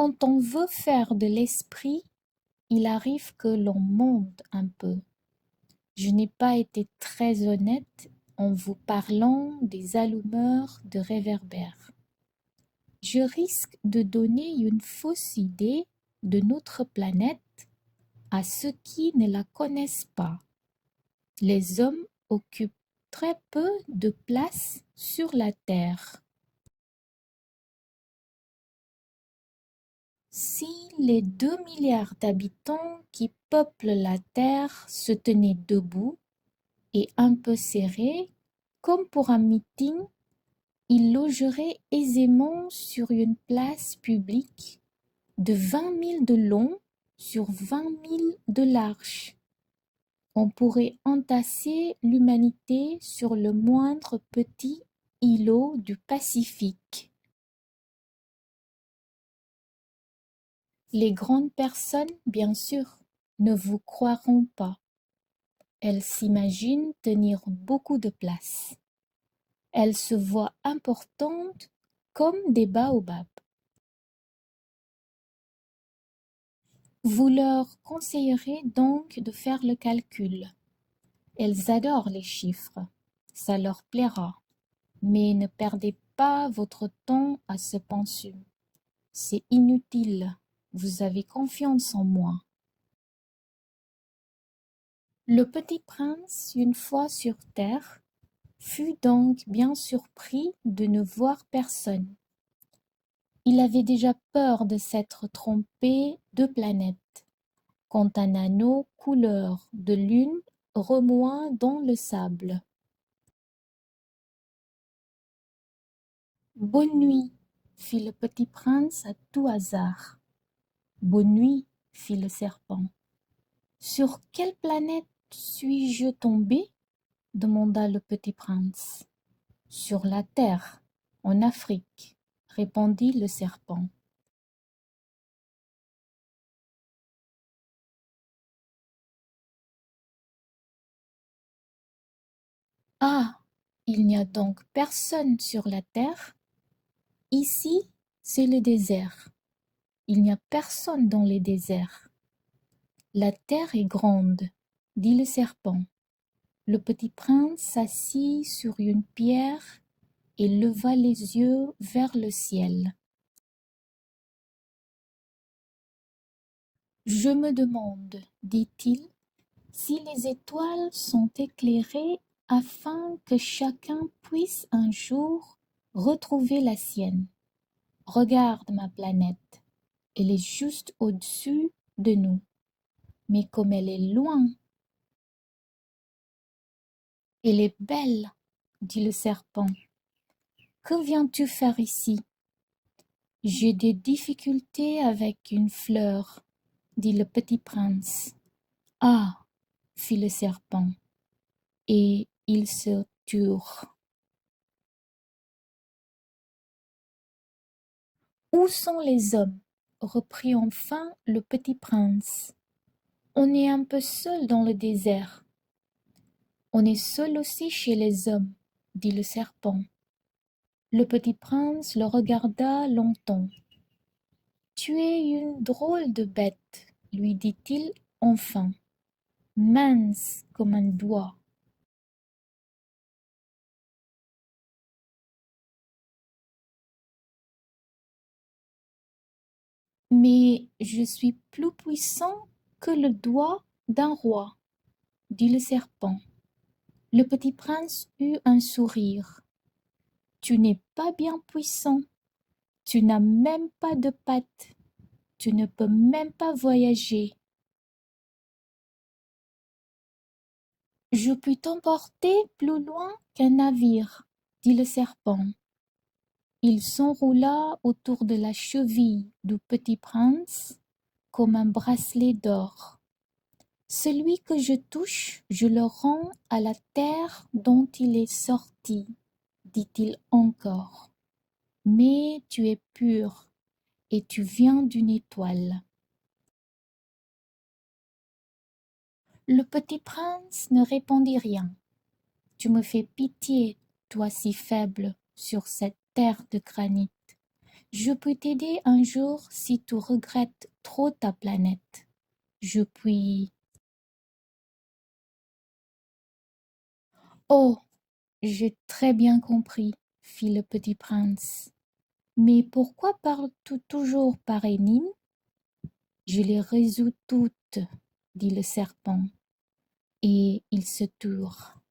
Quand on veut faire de l'esprit, il arrive que l'on monte un peu. Je n'ai pas été très honnête en vous parlant des allumeurs de réverbères. Je risque de donner une fausse idée de notre planète à ceux qui ne la connaissent pas. Les hommes occupent très peu de place sur la Terre. Si les 2 milliards d'habitants qui peuplent la Terre se tenaient debout et un peu serrés, comme pour un meeting, ils logeraient aisément sur une place publique de 20 000 de long sur 20 000 de large. On pourrait entasser l'humanité sur le moindre petit îlot du Pacifique. Les grandes personnes, bien sûr, ne vous croiront pas. Elles s'imaginent tenir beaucoup de place. Elles se voient importantes comme des baobabs. Vous leur conseillerez donc de faire le calcul. Elles adorent les chiffres, ça leur plaira. Mais ne perdez pas votre temps à ce penser. C'est inutile, vous avez confiance en moi. Le petit prince, une fois sur terre, fut donc bien surpris de ne voir personne. Il avait déjà peur de s'être trompé de planète, quand un anneau couleur de lune remua dans le sable. Bonne nuit, fit le petit prince à tout hasard. Bonne nuit, fit le serpent. Sur quelle planète suis-je tombé? Demanda le petit prince. Sur la terre, en Afrique, répondit le serpent. Ah, il n'y a donc personne sur la terre? Ici, c'est le désert. Il n'y a personne dans les déserts. La terre est grande, dit le serpent. Le petit prince s'assit sur une pierre et leva les yeux vers le ciel. Je me demande, dit-il, si les étoiles sont éclairées afin que chacun puisse un jour retrouver la sienne. Regarde ma planète, elle est juste au-dessus de nous. Mais comme elle est loin, elle est belle, dit le serpent. Que viens-tu faire ici? J'ai des difficultés avec une fleur, dit le petit prince. Ah, fit le serpent, et ils se turent. Où sont les hommes? Reprit enfin le petit prince. On est un peu seul dans le désert. On est seul aussi chez les hommes, dit le serpent. Le petit prince le regarda longtemps. Tu es une drôle de bête, lui dit-il enfin, mince comme un doigt. Mais je suis plus puissant que le doigt d'un roi, dit le serpent. Le petit prince eut un sourire. Tu n'es pas bien puissant, tu n'as même pas de pattes, tu ne peux même pas voyager. Je puis t'emporter plus loin qu'un navire, dit le serpent. Il s'enroula autour de la cheville du petit prince comme un bracelet d'or. Celui que je touche, je le rends à la terre dont il est sorti, dit-il encore. Mais tu es pur et tu viens d'une étoile. Le petit prince ne répondit rien. Tu me fais pitié, toi si faible, sur cette terre de granit. Je peux t'aider un jour si tu regrettes trop ta planète. Je puis... Oh, j'ai très bien compris, fit le petit prince. Mais pourquoi parles-tu toujours par énigmes? Je les résous toutes, dit le serpent, et ils se turent.